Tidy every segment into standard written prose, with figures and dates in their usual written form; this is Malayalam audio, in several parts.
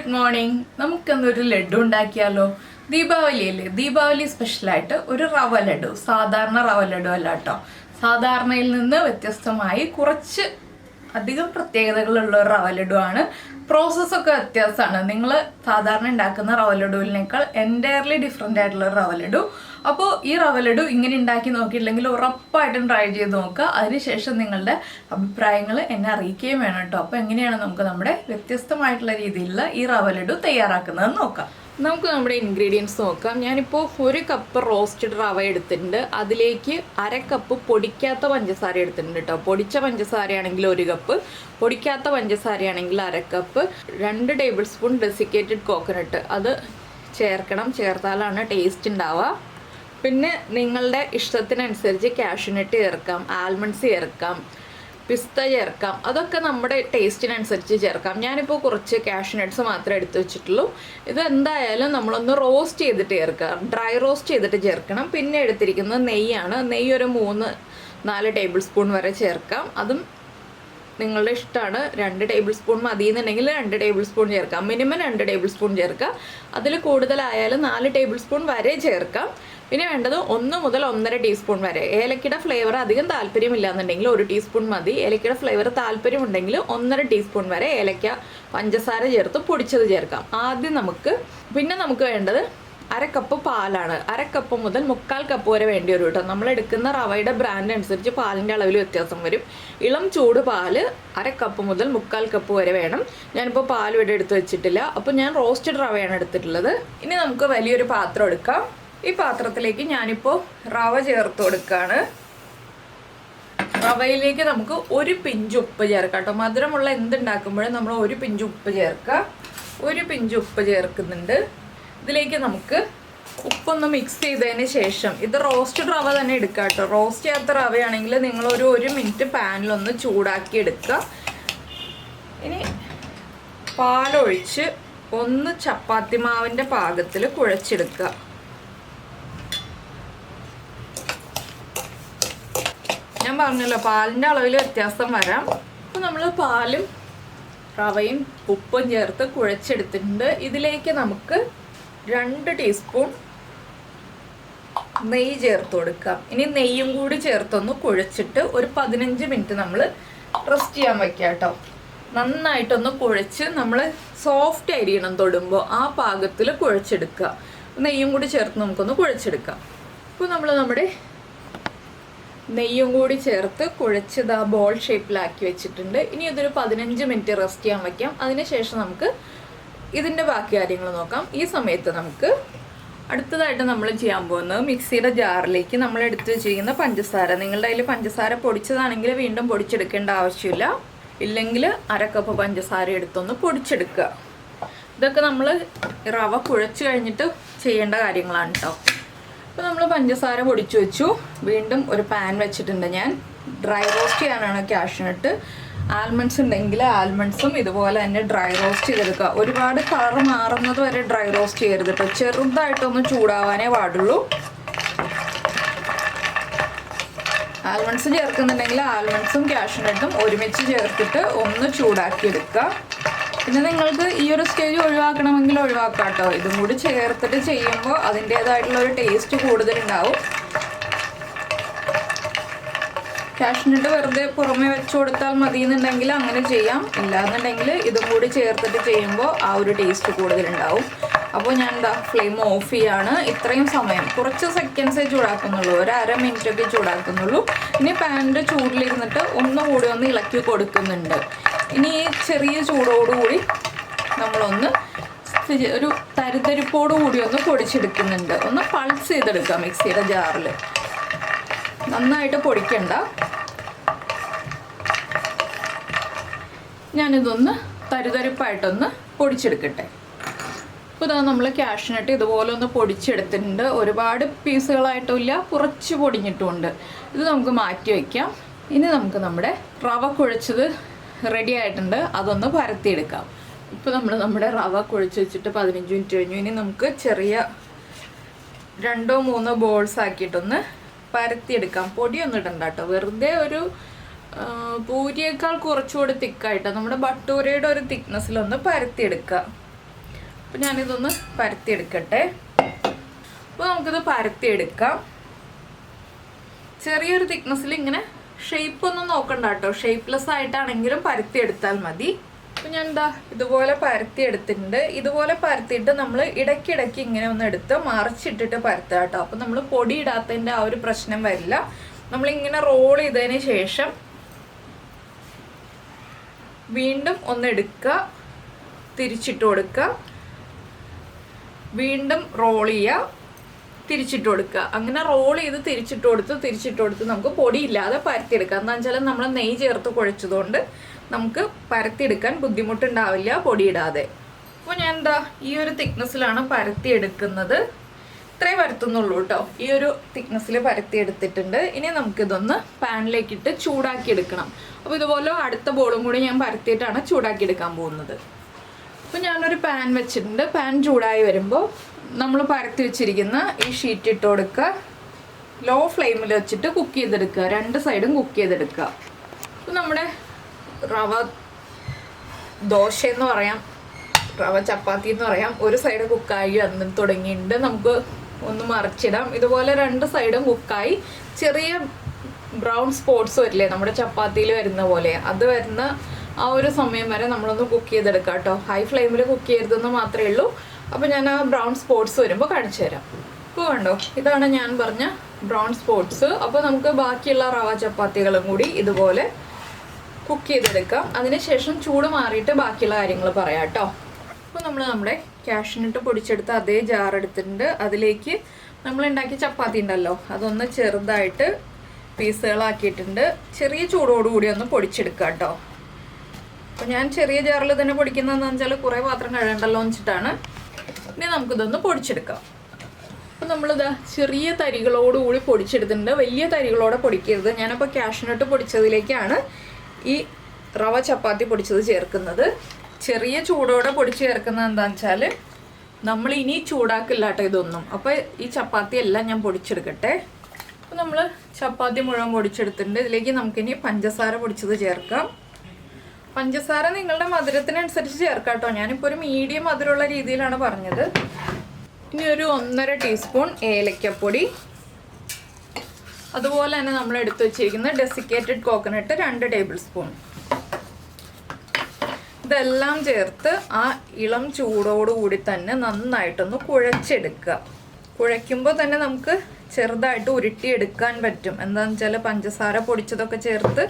Good morning. നമുക്കൊരു ലഡു ഉണ്ടാക്കിയാലോ. ദീപാവലിയല്ലേ. ദീപാവലി സ്പെഷ്യൽ ആയിട്ട് ഒരു റവ ലഡു. സാധാരണ റവ ലഡു അല്ല കേട്ടോ. സാധാരണയിൽ നിന്ന് വ്യത്യസ്തമായി കുറച്ച് അധികം പ്രത്യേകതകളുള്ള ഒരു റവ ലഡു ആണ്. പ്രോസസ്സൊക്കെ വ്യത്യാസമാണ്. നിങ്ങൾ സാധാരണ ഉണ്ടാക്കുന്ന റവ ലഡുവിനേക്കാൾ എൻറ്റയർലി ഡിഫറെൻ്റ് ആയിട്ടുള്ള റവ ലഡു. അപ്പോൾ ഈ റവ ലഡു ഇങ്ങനെ ഉണ്ടാക്കി നോക്കിയില്ലെങ്കിൽ ഉറപ്പായിട്ടും ട്രൈ ചെയ്ത് നോക്കുക. അതിനുശേഷം നിങ്ങളുടെ അഭിപ്രായങ്ങൾ എന്നെ അറിയിക്കുകയും വേണം കേട്ടോ. അപ്പോൾ എങ്ങനെയാണ് നമുക്ക് നമ്മുടെ വ്യത്യസ്തമായിട്ടുള്ള രീതിയിലുള്ള ഈ റവ ലഡു തയ്യാറാക്കുന്നത് നോക്കാം. നമുക്ക് നമ്മുടെ ഇൻഗ്രീഡിയൻസ് നോക്കാം. ഞാനിപ്പോൾ 1 കപ്പ് റോസ്റ്റഡ് റവ എടുത്തിട്ടുണ്ട്. അതിലേക്ക് 1/2 കപ്പ് പൊടിക്കാത്ത പഞ്ചസാര എടുത്തിട്ടുണ്ട് കേട്ടോ. പൊടിച്ച പഞ്ചസാരയാണെങ്കിൽ 1 കപ്പ്, പൊടിക്കാത്ത പഞ്ചസാരയാണെങ്കിൽ 1/2 cup. 2 tablespoon desiccated coconut അത് ചേർക്കണം. ചേർത്താലാണ് ടേസ്റ്റ് ഉണ്ടാവുക. പിന്നെ നിങ്ങളുടെ ഇഷ്ടത്തിനനുസരിച്ച് കാഷ്യൂനട്ട് ചേർക്കാം, ആൽമണ്ട്സ് ചേർക്കാം, പിസ്ത ചേർക്കാം. അതൊക്കെ നമ്മുടെ ടേസ്റ്റിനനുസരിച്ച് ചേർക്കാം. ഞാനിപ്പോൾ കുറച്ച് കാഷ്യൂനട്ട്സ് മാത്രമേ എടുത്തു വെച്ചിട്ടുള്ളൂ. ഇത് എന്തായാലും നമ്മളൊന്ന് റോസ്റ്റ് ചെയ്തിട്ട് ചേർക്കുക. ഡ്രൈ റോസ്റ്റ് ചെയ്തിട്ട് ചേർക്കണം. പിന്നെ എടുത്തിരിക്കുന്നത് നെയ്യാണ്. നെയ്യ് ഒരു 3-4 ടേബിൾ സ്പൂൺ വരെ ചേർക്കാം. അതും നിങ്ങളുടെ ഇഷ്ടമാണ്. 2 ടേബിൾ സ്പൂൺ മതി എന്നുണ്ടെങ്കിൽ 2 ടേബിൾ സ്പൂൺ ചേർക്കാം. മിനിമം 2 ടേബിൾ സ്പൂൺ ചേർക്കാം. അതിൽ കൂടുതലായാലും 4 ടേബിൾ സ്പൂൺ വരെ ചേർക്കാം. പിന്നെ വേണ്ടത് 1 മുതൽ 1.5 ടീസ്പൂൺ വരെ. ഏലക്കയുടെ ഫ്ലേവർ അധികം താല്പര്യമില്ല എന്നുണ്ടെങ്കിൽ 1 ടീസ്പൂൺ മതി. ഏലക്കയുടെ ഫ്ലേവർ താല്പര്യമുണ്ടെങ്കിൽ 1.5 ടീസ്പൂൺ വരെ ഏലക്ക പഞ്ചസാര ചേർത്ത് പൊടിച്ചത് ചേർക്കാം. ആദ്യം പിന്നെ നമുക്ക് വേണ്ടത് 1/2 കപ്പ് പാലാണ്. 1/2 കപ്പ് മുതൽ 1/4 കപ്പ് വരെ വേണ്ടി വരും കേട്ടോ. നമ്മൾ എടുക്കുന്ന റവയുടെ ബ്രാൻഡ് അനുസരിച്ച് പാലിൻ്റെ അളവിൽ വ്യത്യാസം വരും. ഇളം ചൂട് പാല് 1/2 കപ്പ് മുതൽ 1/4 കപ്പ് വരെ വേണം. ഞാനിപ്പോൾ പാൽ ഇവിടെ എടുത്ത് വെച്ചിട്ടില്ല. അപ്പോൾ ഞാൻ റോസ്റ്റഡ് റവയാണ് എടുത്തിട്ടുള്ളത്. ഇനി നമുക്ക് വലിയൊരു പാത്രം എടുക്കാം. ഈ പാത്രത്തിലേക്ക് ഞാനിപ്പോൾ റവ ചേർത്ത് കൊടുക്കുകയാണ്. റവയിലേക്ക് നമുക്ക് 1 പിഞ്ച് ഉപ്പ് ചേർക്കാം കേട്ടോ. മധുരമുള്ള എന്തുണ്ടാക്കുമ്പോഴും നമ്മൾ 1 പിഞ്ച് ഉപ്പ് ചേർക്കുക. 1 പിഞ്ച് ഉപ്പ് ചേർക്കുന്നുണ്ട്. ഇതിലേക്ക് നമുക്ക് ഉപ്പൊന്ന് മിക്സ് ചെയ്തതിന് ശേഷം, ഇത് റോസ്റ്റഡ് റവ തന്നെ എടുക്കുക കേട്ടോ. റോസ്റ്റ് ചെയ്യാത്ത റവയാണെങ്കിൽ നിങ്ങളൊരു 1 മിനിറ്റ് പാനിലൊന്ന് ചൂടാക്കി എടുക്കുക. ഇനി പാലൊഴിച്ച് ഒന്ന് ചപ്പാത്തി മാവിൻ്റെ പാകത്തിൽ കുഴച്ചെടുക്കുക. ഞാൻ പറഞ്ഞല്ലോ പാലിൻ്റെ അളവിൽ വ്യത്യാസം വരാം. അപ്പോൾ നമ്മൾ പാലും റവയും ഉപ്പും ചേർത്ത് കുഴച്ചെടുത്തിട്ടുണ്ട്. ഇതിലേക്ക് നമുക്ക് 2 ടീസ്പൂൺ നെയ്യ് ചേർത്ത് കൊടുക്കാം. ഇനി നെയ്യും കൂടി ചേർത്തൊന്ന് കുഴച്ചിട്ട് ഒരു 15 മിനിറ്റ് നമ്മൾ റെസ്റ്റ് ചെയ്യാൻ വയ്ക്കുക കേട്ടോ. നന്നായിട്ടൊന്ന് കുഴച്ച് നമ്മൾ സോഫ്റ്റ് ആയിരിക്കണം തൊടുമ്പോൾ. ആ പാകത്തിൽ കുഴച്ചെടുക്കുക. നെയ്യും കൂടി ചേർത്ത് നമുക്കൊന്ന് കുഴച്ചെടുക്കാം. അപ്പോൾ നമ്മൾ നമ്മുടെ നെയ്യും കൂടി ചേർത്ത് കുഴച്ചത് ആ ബോൾ ഷേപ്പിലാക്കി വെച്ചിട്ടുണ്ട്. ഇനി ഇതൊരു 15 മിനിറ്റ് റെസ്റ്റ് ചെയ്യാൻ വയ്ക്കാം. അതിനുശേഷം നമുക്ക് ഇതിൻ്റെ ബാക്കി കാര്യങ്ങൾ നോക്കാം. ഈ സമയത്ത് നമുക്ക് അടുത്തതായിട്ട് നമ്മൾ ചെയ്യാൻ പോകുന്നത് മിക്സിയുടെ ജാറിലേക്ക് നമ്മൾ എടുത്ത് വെച്ചിരിക്കുന്ന പഞ്ചസാര. നിങ്ങളുടെ കയ്യിൽ പഞ്ചസാര പൊടിച്ചതാണെങ്കിൽ വീണ്ടും പൊടിച്ചെടുക്കേണ്ട ആവശ്യമില്ല. ഇല്ലെങ്കിൽ 1/2 കപ്പ് പഞ്ചസാര എടുത്തൊന്ന് പൊടിച്ചെടുക്കുക. ഇതൊക്കെ നമ്മൾ റവ കുഴച്ച് കഴിഞ്ഞിട്ട് ചെയ്യേണ്ട കാര്യങ്ങളാണ് കേട്ടോ. അപ്പോൾ നമ്മൾ പഞ്ചസാര പൊടിച്ചു വെച്ചു. വീണ്ടും ഒരു പാൻ വെച്ചിട്ടുണ്ട്. ഞാൻ ഡ്രൈ റോസ്റ്റ് ചെയ്യാനാണ് കാഷ്യൂനട്ട്. ആൽമണ്ട്സ് ഉണ്ടെങ്കിൽ ആൽമണ്ട്സും ഇതുപോലെ തന്നെ ഡ്രൈ റോസ്റ്റ് ചെയ്തെടുക്കുക. ഒരുപാട് കളർ മാറുന്നത് വരെ ഡ്രൈ റോസ്റ്റ് ചെയ്യരുത് കേട്ടോ. ചെറുതായിട്ടൊന്ന് ചൂടാവാനേ പാടുള്ളൂ. ആൽമണ്ട്സ് ചേർക്കുന്നുണ്ടെങ്കിൽ ആൽമണ്ട്സും കാഷ്യൂനട്ടും ഒരുമിച്ച് ചേർത്തിട്ട് ഒന്ന് ചൂടാക്കി എടുക്കുക. പിന്നെ നിങ്ങൾക്ക് ഈ ഒരു സ്റ്റേജ് ഒഴിവാക്കണമെങ്കിൽ ഒഴിവാക്കാം കേട്ടോ. ഇതും കൂടി ചേർത്തിട്ട് ചെയ്യുമ്പോൾ അതിൻ്റേതായിട്ടുള്ള ഒരു ടേസ്റ്റ് കൂടുതലുണ്ടാവും. കാഷ്യൂനട്ട് വെറുതെ പുറമെ വെച്ച് കൊടുത്താൽ മതി എന്നുണ്ടെങ്കിൽ അങ്ങനെ ചെയ്യാം. ഇല്ലാന്നുണ്ടെങ്കിൽ ഇതും കൂടി ചേർത്തിട്ട് ചെയ്യുമ്പോൾ ആ ഒരു ടേസ്റ്റ് കൂടുതലുണ്ടാവും. അപ്പോൾ ഞാൻ ഫ്ലെയിം ഓഫ് ചെയ്യാണ്. ഇത്രയും സമയം കുറച്ച് സെക്കൻഡ്സേ ചൂടാക്കുന്നുള്ളൂ. ഒരു 1/2 മിനിറ്റൊക്കെ ചൂടാക്കുന്നുള്ളൂ. ഇനി പാനിൻ്റെ ചൂടിലിരുന്നിട്ട് ഒന്നുകൂടി ഒന്ന് ഇളക്കി കൊടുക്കുന്നുണ്ട്. ഇനി ഈ ചെറിയ ചൂടോടുകൂടി നമ്മളൊന്ന് ഒരു തരിതരിപ്പോടുകൂടി ഒന്ന് പൊടിച്ചെടുക്കുന്നുണ്ട്. ഒന്ന് പൾസ് ചെയ്തെടുക്കാം മിക്സിയുടെ ജാറിൽ. നന്നായിട്ട് പൊടിക്കണ്ട. ഞാനിതൊന്ന് തരിതരിപ്പായിട്ടൊന്ന് പൊടിച്ചെടുക്കട്ടെ. അപ്പോൾ ഇതാ നമ്മൾ കാഷ്യൂനട്ട് ഇതുപോലെ ഒന്ന് പൊടിച്ചെടുത്തിട്ടുണ്ട്. ഒരുപാട് പീസുകളായിട്ടുമില്ല, കുറച്ച് പൊടിഞ്ഞിട്ടുമുണ്ട്. ഇത് നമുക്ക് മാറ്റി വയ്ക്കാം. ഇനി നമുക്ക് നമ്മുടെ റവ കുഴച്ചത് റെഡി ആയിട്ടുണ്ട്. അതൊന്ന് പരത്തിയെടുക്കാം. ഇപ്പോൾ നമ്മുടെ റവ കുഴച്ച് വെച്ചിട്ട് 15 മിനിറ്റ് കഴിഞ്ഞു. ഇനി നമുക്ക് ചെറിയ 2-3 ബോൾസ് ആക്കിയിട്ടൊന്ന് പരത്തിയെടുക്കാം. പൊടിയൊന്നും ഇടണ്ട കേട്ടോ. വെറുതെ ഒരു പൂരിയേക്കാൾ കുറച്ചുകൂടി തിക്കായിട്ട് നമ്മുടെ ബട്ടൂരയുടെ ഒരു തിക്നെസ്സിലൊന്ന് പരത്തിയെടുക്കുക. അപ്പോൾ ഞാനിതൊന്ന് പരത്തിയെടുക്കട്ടെ. അപ്പോൾ നമുക്കിത് പരത്തിയെടുക്കാം. ചെറിയൊരു തിക്നെസ്സിൽ ഇങ്ങനെ ഷേപ്പ് ഒന്നും നോക്കണ്ട കേട്ടോ, ഷേപ്പ്ലെസ് ആയിട്ടാണെങ്കിലും പരത്തിയെടുത്താൽ മതി. അപ്പോൾ ഞാൻ എന്താ ഇതുപോലെ പരത്തിയെടുത്തിട്ടുണ്ട്. ഇതുപോലെ പരത്തിയിട്ട് നമ്മൾ ഇടയ്ക്കിടയ്ക്ക് ഇങ്ങനെ ഒന്ന് എടുത്ത് മറിച്ചിട്ടിട്ട് പരത്തുക കേട്ടോ. അപ്പോൾ നമ്മൾ പൊടി ഇടാത്തതിൻ്റെ ആ ഒരു പ്രശ്നം വരില്ല. നമ്മളിങ്ങനെ റോൾ ചെയ്തതിന് ശേഷം വീണ്ടും ഒന്ന് എടുക്കുക, തിരിച്ചിട്ട് കൊടുക്കുക, വീണ്ടും റോൾ ചെയ്യുക, തിരിച്ചിട്ട് കൊടുക്കുക. അങ്ങനെ റോൾ ചെയ്ത് തിരിച്ചിട്ട് കൊടുത്ത് നമുക്ക് പൊടിയില്ലാതെ പരത്തിയെടുക്കാം. എന്താണെന്ന് വെച്ചാൽ നമ്മൾ നെയ്യ് ചേർത്ത് കുഴച്ചതുകൊണ്ട് നമുക്ക് പരത്തിയെടുക്കാൻ ബുദ്ധിമുട്ടുണ്ടാവില്ല പൊടിയിടാതെ. അപ്പോൾ ഞാൻ എന്താ ഈ ഒരു തിക്നെസ്സിലാണ് പരത്തിയെടുക്കുന്നത്. ഇത്രേ പരത്തുന്നുള്ളൂ കേട്ടോ. ഈ ഒരു തിക്നെസ്സിൽ പരത്തിയെടുത്തിട്ടുണ്ട്. ഇനി നമുക്കിതൊന്ന് പാനിലേക്കിട്ട് ചൂടാക്കി എടുക്കണം. അപ്പോൾ ഇതുപോലെ അടുത്ത ബോളും കൂടി ഞാൻ പരത്തിയിട്ടാണ് ചൂടാക്കി എടുക്കാൻ പോകുന്നത്. അപ്പോൾ ഞാനൊരു പാൻ വെച്ചിട്ടുണ്ട്. പാൻ ചൂടായി വരുമ്പോൾ നമ്മൾ പരത്തി വെച്ചിരിക്കുന്ന ഈ ഷീറ്റ് ഇട്ട് കൊടുക്കുക. ലോ ഫ്ലെയിമിൽ വെച്ചിട്ട് കുക്ക് ചെയ്തെടുക്കുക. 2 സൈഡും കുക്ക് ചെയ്തെടുക്കുക. അപ്പോൾ നമ്മുടെ റവ ദോശ എന്ന് പറയാം, റവ ചപ്പാത്തി എന്ന് പറയാം, ഒരു സൈഡ് കുക്കായി വന്ന് തുടങ്ങിയിട്ടുണ്ട്. നമുക്ക് ഒന്ന് മറിച്ചിടാം. ഇതുപോലെ 2 സൈഡും കുക്കായി ചെറിയ ബ്രൗൺ സ്പോട്ട്സ് വരില്ലേ നമ്മുടെ ചപ്പാത്തിയിൽ വരുന്ന പോലെ, അത് വരുന്ന ആ ഒരു സമയം വരെ നമ്മളൊന്ന് കുക്ക് ചെയ്തെടുക്കാം കേട്ടോ. ഹൈ ഫ്ലെയിമിൽ കുക്ക് ചെയ്തെന്ന് മാത്രമേ ഉള്ളൂ. അപ്പോൾ ഞാൻ ആ ബ്രൗൺ സ്പോട്ട്സ് വരുമ്പോൾ കാണിച്ചു തരാം. ഇപ്പോൾ കണ്ടോ, ഇതാണ് ഞാൻ പറഞ്ഞ ബ്രൗൺ സ്പോട്ട്സ്. അപ്പോൾ നമുക്ക് ബാക്കിയുള്ള റവ ചപ്പാത്തികളും കൂടി ഇതുപോലെ കുക്ക് ചെയ്തെടുക്കാം. അതിനുശേഷം ചൂട് മാറിയിട്ട് ബാക്കിയുള്ള കാര്യങ്ങൾ പറയാം കേട്ടോ. അപ്പോൾ നമ്മൾ നമ്മുടെ കാഷ്യൂനട്ട് പൊടിച്ചെടുത്ത് അതേ ജാർ എടുത്തിട്ടുണ്ട്. അതിലേക്ക് നമ്മൾ ഉണ്ടാക്കിയ ചപ്പാത്തി ഉണ്ടല്ലോ, അതൊന്ന് ചെറുതായിട്ട് പീസുകളാക്കിയിട്ടുണ്ട്. ചെറിയ ചൂടോടുകൂടി ഒന്ന് പൊടിച്ചെടുക്കുക കേട്ടോ. അപ്പോൾ ഞാൻ ചെറിയ ജാറിൽ തന്നെ പൊടിക്കുന്നതെന്ന് വെച്ചാൽ കുറേ പാത്രം കഴുകണ്ടല്ലോ എന്ന് വെച്ചിട്ടാണ്. ഇനി നമുക്കിതൊന്ന് പൊടിച്ചെടുക്കാം. അപ്പോൾ നമ്മളിതാ ചെറിയ തരികളോടുകൂടി പൊടിച്ചെടുത്തിട്ടുണ്ട്. വലിയ തരികളോടെ പൊടിക്കരുത്. ഞാനപ്പോൾ കാഷ്യൂനട്ട് പൊടിച്ചതിലേക്കാണ് ഈ റവ ചപ്പാത്തി പൊടിച്ചത് ചേർക്കുന്നത്. ചെറിയ ചൂടോടെ പൊടിച്ച് ചേർക്കുന്നത് എന്താണെന്ന് വെച്ചാൽ നമ്മൾ ഇനി ചൂടാക്കില്ല കേട്ടോ ഇതൊന്നും. അപ്പോൾ ഈ ചപ്പാത്തി എല്ലാം ഞാൻ പൊടിച്ചെടുക്കട്ടെ. അപ്പോൾ നമ്മൾ ചപ്പാത്തി മുഴുവൻ പൊടിച്ചെടുത്തിട്ടുണ്ട്. ഇതിലേക്ക് നമുക്കിനി പഞ്ചസാര പൊടിച്ചത് ചേർക്കാം. പഞ്ചസാര നിങ്ങളുടെ മധുരത്തിനനുസരിച്ച് ചേർക്കാം കേട്ടോ. ഞാനിപ്പോൾ ഒരു മീഡിയം മധുരമുള്ള രീതിയിലാണ് പറഞ്ഞത്. ഇനി ഒരു 1.5 ടീസ്പൂൺ ഏലക്കപ്പൊടി, അതുപോലെ തന്നെ നമ്മൾ എടുത്തു വെച്ചിരിക്കുന്ന ഡെസിക്കേറ്റഡ് കോക്കനട്ട് 2 ടേബിൾ സ്പൂൺ. ഇതെല്ലാം ചേർത്ത് ആ ഇളം ചൂടോടുകൂടി തന്നെ നന്നായിട്ടൊന്ന് കുഴച്ചെടുക്കുക. കുഴയ്ക്കുമ്പോൾ തന്നെ നമുക്ക് ചെറുതായിട്ട് ഉരുട്ടിയെടുക്കാൻ പറ്റും. എന്താണെന്ന് വെച്ചാൽ പഞ്ചസാര പൊടിച്ചതൊക്കെ ചേർത്ത്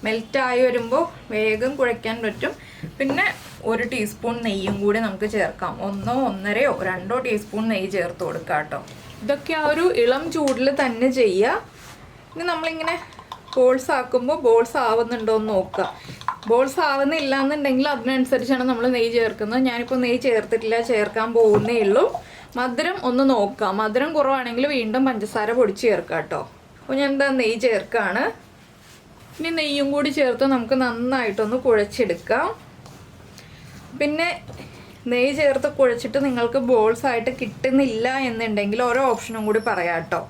മെൽറ്റായി വരുമ്പോൾ വേഗം കുഴയ്ക്കാൻ പറ്റും. പിന്നെ 1 ടീസ്പൂൺ നെയ്യും കൂടി നമുക്ക് ചേർക്കാം. 1, 1.5, 2 ടീസ്പൂൺ നെയ്യ് ചേർത്ത് കൊടുക്കാം കേട്ടോ. ഇതൊക്കെ ആ ഒരു ഇളം ചൂടിൽ തന്നെ ചെയ്യുക. ഇനി നമ്മളിങ്ങനെ ബോൾസ് ആക്കുമ്പോൾ ബോൾസ് ആവുന്നുണ്ടോ എന്ന് നോക്കുക. ബോൾസ് ആവുന്നില്ല എന്നുണ്ടെങ്കിൽ അതിനനുസരിച്ചാണ് നമ്മൾ നെയ്യ് ചേർക്കുന്നത്. ഞാനിപ്പോൾ നെയ്യ് ചേർത്തിട്ടില്ല, ചേർക്കാൻ പോകുന്നേ ഉള്ളൂ. മധുരം ഒന്ന് നോക്കാം. മധുരം കുറവാണെങ്കിൽ വീണ്ടും പഞ്ചസാര പൊടിച്ച് ചേർക്കാം കേട്ടോ. അപ്പോൾ ഞാൻ എന്താ നെയ്യ് ചേർക്കുകയാണ്. ഇനി നെയ്യും കൂടി ചേർത്ത് നമുക്ക് നന്നായിട്ടൊന്ന് കുഴച്ചെടുക്കാം. പിന്നെ നെയ്യ് ചേർത്ത് കുഴച്ചിട്ട് നിങ്ങൾക്ക് ബോൾസ് ആയിട്ട് കിട്ടുന്നില്ല എന്നുണ്ടെങ്കിൽ ഓരോ ഓപ്ഷനും കൂടി പറയാം കേട്ടോ.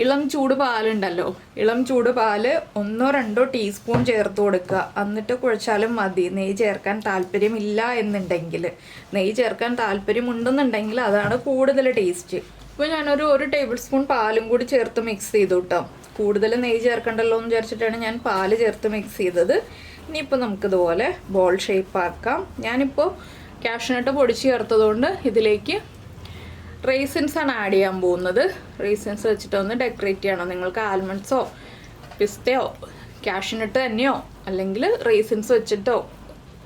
ഇളം ചൂട് പാലുണ്ടല്ലോ, ഇളം ചൂട് പാല് 1-2 ടീസ്പൂൺ ചേർത്ത് കൊടുക്കുക. എന്നിട്ട് കുഴച്ചാലും മതി. നെയ്യ് ചേർക്കാൻ താല്പര്യമില്ല എന്നുണ്ടെങ്കിൽ, നെയ്യ് ചേർക്കാൻ താല്പര്യമുണ്ടെന്നുണ്ടെങ്കിൽ അതാണ് കൂടുതൽ ടേസ്റ്റ്. ഇപ്പോൾ ഞാനൊരു 1 ടേബിൾ സ്പൂൺ പാലും കൂടി ചേർത്ത് മിക്സ് ചെയ്തു കേട്ടോ. കൂടുതൽ നെയ്യ് ചേർക്കണ്ടല്ലോ എന്ന് വിചാരിച്ചിട്ടാണ് ഞാൻ പാല് ചേർത്ത് മിക്സ് ചെയ്തത്. ഇനിയിപ്പോൾ നമുക്കിതുപോലെ ബോൾ ഷേപ്പ് ആക്കാം. ഞാനിപ്പോൾ കാഷ്യൂനട്ട് പൊടിച്ച് ചേർത്തതുകൊണ്ട് ഇതിലേക്ക് റേസിൻസ് ആണ് ആഡ് ചെയ്യാൻ പോകുന്നത്. റേസിൻസ് വെച്ചിട്ടൊന്ന് ഡെക്കറേറ്റ് ചെയ്യണം. നിങ്ങൾക്ക് ആൽമണ്ട്സോ പിസ്തയോ കാഷ്യൂനട്ട് തന്നെയോ അല്ലെങ്കിൽ റേസിൻസ് വെച്ചിട്ടോ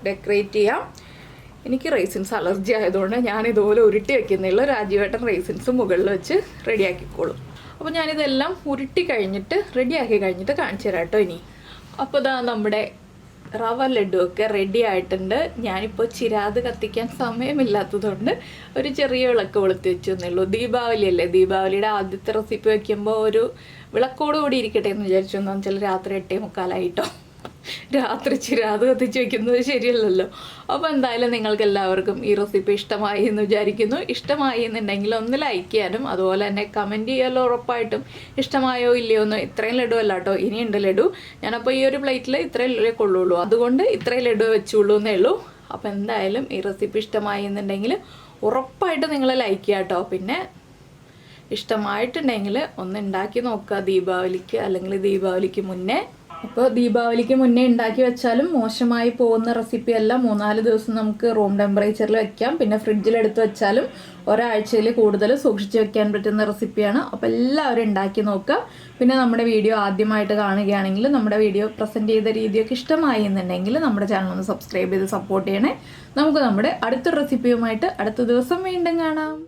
ഡെക്കറേറ്റ് ചെയ്യാം. എനിക്ക് റേസിൻസ് അലർജി ആയതുകൊണ്ട് ഞാൻ ഇതുപോലെ ഉരുട്ടി വെക്കുന്നില്ല. രാജീവേട്ടൻ റേസിൻസ് മുകളിൽ വെച്ച് റെഡിയാക്കിക്കോളും. അപ്പോൾ ഞാനിതെല്ലാം ഉരുട്ടി കഴിഞ്ഞിട്ട് റെഡിയാക്കി കഴിഞ്ഞിട്ട് കാണിച്ചു തരാം കേട്ടോ ഇനി. അപ്പോൾ ഇതാ നമ്മുടെ റവ ലഡു ഒക്കെ റെഡി ആയിട്ടുണ്ട്. ഞാനിപ്പോൾ ചിരാത് കത്തിക്കാൻ സമയമില്ലാത്തതുകൊണ്ട് ഒരു ചെറിയ വിളക്ക് കൊളുത്തി വെച്ചു എന്നുള്ളൂ. ദീപാവലി അല്ലേ, ദീപാവലിയുടെ ആദ്യത്തെ റെസിപ്പി വയ്ക്കുമ്പോൾ ഒരു വിളക്കോടുകൂടി ഇരിക്കട്ടെ എന്ന് വിചാരിച്ചു. എന്താണെന്ന് വെച്ചാൽ രാത്രി 8:45 രാത്രി ചിരാത് കത്തിച്ച് വയ്ക്കുന്നത് ശരിയല്ലല്ലോ. അപ്പോൾ എന്തായാലും നിങ്ങൾക്ക് എല്ലാവർക്കും ഈ റെസിപ്പി ഇഷ്ടമായി എന്ന് വിചാരിക്കുന്നു. ഇഷ്ടമായി എന്നുണ്ടെങ്കിൽ ഒന്ന് ലൈക്ക് ചെയ്യാനും അതുപോലെ തന്നെ കമൻറ്റ് ചെയ്യാലോ. ഉറപ്പായിട്ടും ഇഷ്ടമായോ ഇല്ലയോ എന്ന്. ഇത്രയും ലഡു അല്ല കേട്ടോ, ഇനിയുണ്ട് ലഡു. ഞാനപ്പോൾ ഈ ഒരു പ്ലേറ്റിൽ ഇത്രയും ലഡു കൊള്ളുള്ളൂ, അതുകൊണ്ട് ഇത്രയും ലഡു വെച്ചുള്ളൂ എന്നേ ഉള്ളൂ. അപ്പോൾ എന്തായാലും ഈ റെസിപ്പി ഇഷ്ടമായി എന്നുണ്ടെങ്കിൽ ഉറപ്പായിട്ട് നിങ്ങൾ ലൈക്ക് ചെയ്യുക കേട്ടോ. പിന്നെ ഇഷ്ടമായിട്ടുണ്ടെങ്കിൽ ഒന്ന് ഉണ്ടാക്കി നോക്കുക ദീപാവലിക്ക് അല്ലെങ്കിൽ ദീപാവലിക്ക് മുന്നേ. അപ്പോൾ ദീപാവലിക്ക് മുന്നേ ഉണ്ടാക്കി വെച്ചാലും മോശമായി പോകുന്ന റെസിപ്പി അല്ല. 3-4 ദിവസം നമുക്ക് റൂം ടെമ്പറേച്ചറിൽ വെക്കാം. പിന്നെ ഫ്രിഡ്ജിലെടുത്ത് വെച്ചാലും ഒരാഴ്ചയിൽ കൂടുതൽ സൂക്ഷിച്ച് വെക്കാൻ പറ്റുന്ന റെസിപ്പിയാണ്. അപ്പോൾ എല്ലാവരും ഉണ്ടാക്കി നോക്കുക. പിന്നെ നമ്മുടെ വീഡിയോ ആദ്യമായിട്ട് കാണുകയാണെങ്കിൽ നമ്മുടെ വീഡിയോ പ്രസൻറ്റ് ചെയ്ത രീതിയൊക്കെ ഇഷ്ടമായി എന്നുണ്ടെങ്കിൽ നമ്മുടെ ചാനൽ ഒന്ന് സബ്സ്ക്രൈബ് ചെയ്ത് സപ്പോർട്ട് ചെയ്യണേ. നമുക്ക് നമ്മുടെ അടുത്ത റെസിപ്പിയുമായിട്ട് അടുത്ത ദിവസം വീണ്ടും കാണാം.